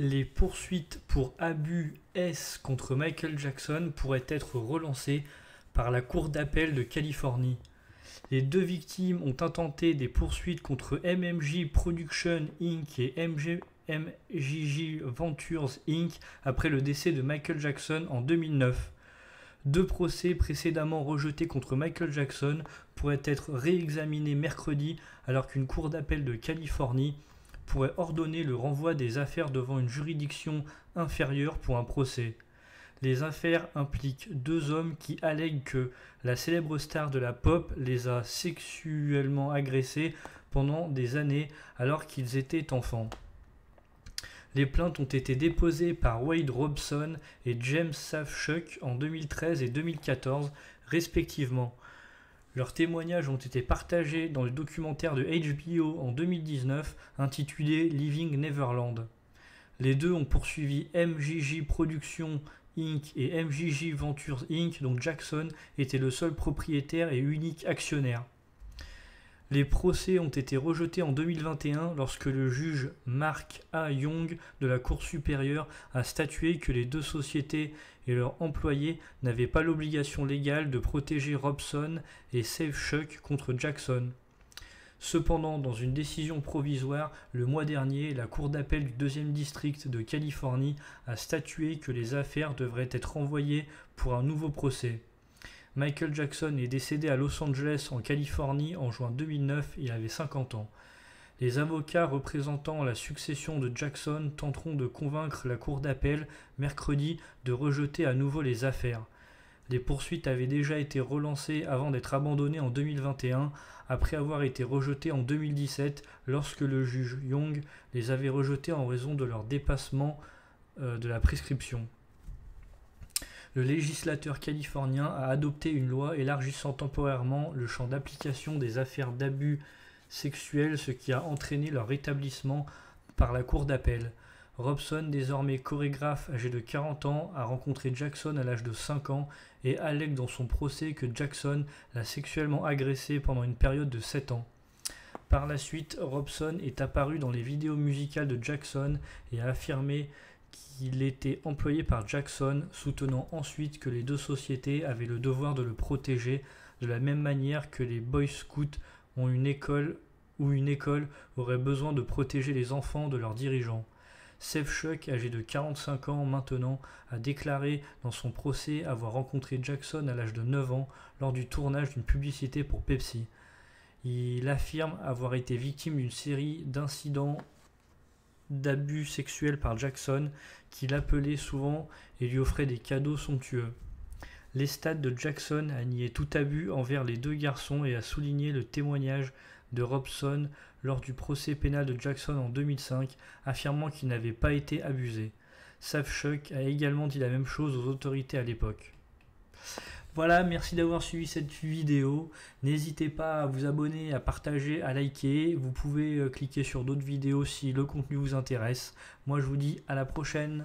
Les poursuites pour abus contre Michael Jackson pourraient être relancées par la Cour d'appel de Californie. Les deux victimes ont intenté des poursuites contre MMG Productions Inc. et MJJ Ventures Inc. après le décès de Michael Jackson en 2009. Deux procès précédemment rejetés contre Michael Jackson pourraient être réexaminés mercredi alors qu'une cour d'appel de Californie pourrait ordonner le renvoi des affaires devant une juridiction inférieure pour un procès. Les affaires impliquent deux hommes qui allèguent que la célèbre star de la pop les a sexuellement agressés pendant des années alors qu'ils étaient enfants. Les plaintes ont été déposées par Wade Robson et James Safechuck en 2013 et 2014 respectivement. Leurs témoignages ont été partagés dans le documentaire de HBO en 2019 intitulé Living Neverland. Les deux ont poursuivi MJJ Productions Inc. et MJJ Ventures Inc. dont Jackson était le seul propriétaire et unique actionnaire. Les procès ont été rejetés en 2021 lorsque le juge Mark A. Young de la Cour supérieure a statué que les deux sociétés et leurs employés n'avaient pas l'obligation légale de protéger Robson et Safechuck contre Jackson. Cependant, dans une décision provisoire, le mois dernier, la Cour d'appel du 2e district de Californie a statué que les affaires devraient être renvoyées pour un nouveau procès. Michael Jackson est décédé à Los Angeles en Californie en juin 2009 et il avait 50 ans. Les avocats représentant la succession de Jackson tenteront de convaincre la cour d'appel mercredi de rejeter à nouveau les affaires. Les poursuites avaient déjà été relancées avant d'être abandonnées en 2021, après avoir été rejetées en 2017 lorsque le juge Young les avait rejetées en raison de leur dépassement de la prescription. Le législateur californien a adopté une loi élargissant temporairement le champ d'application des affaires d'abus sexuels, ce qui a entraîné leur rétablissement par la cour d'appel. Robson, désormais chorégraphe âgé de 40 ans, a rencontré Jackson à l'âge de 5 ans et allègue dans son procès que Jackson l'a sexuellement agressé pendant une période de 7 ans. Par la suite, Robson est apparu dans les vidéos musicales de Jackson et a affirmé qu'il était employé par Jackson, soutenant ensuite que les deux sociétés avaient le devoir de le protéger de la même manière que les Boy Scouts ont une école aurait besoin de protéger les enfants de leurs dirigeants. Safechuck, âgé de 45 ans maintenant, a déclaré dans son procès avoir rencontré Jackson à l'âge de 9 ans lors du tournage d'une publicité pour Pepsi. Il affirme avoir été victime d'une série d'incidents d'abus sexuels par Jackson, qui l'appelait souvent et lui offrait des cadeaux somptueux. L'estat de Jackson a nié tout abus envers les deux garçons et a souligné le témoignage de Robson lors du procès pénal de Jackson en 2005, affirmant qu'il n'avait pas été abusé. Safechuck a également dit la même chose aux autorités à l'époque. Voilà, merci d'avoir suivi cette vidéo. N'hésitez pas à vous abonner, à partager, à liker. Vous pouvez cliquer sur d'autres vidéos si le contenu vous intéresse. Moi, je vous dis à la prochaine.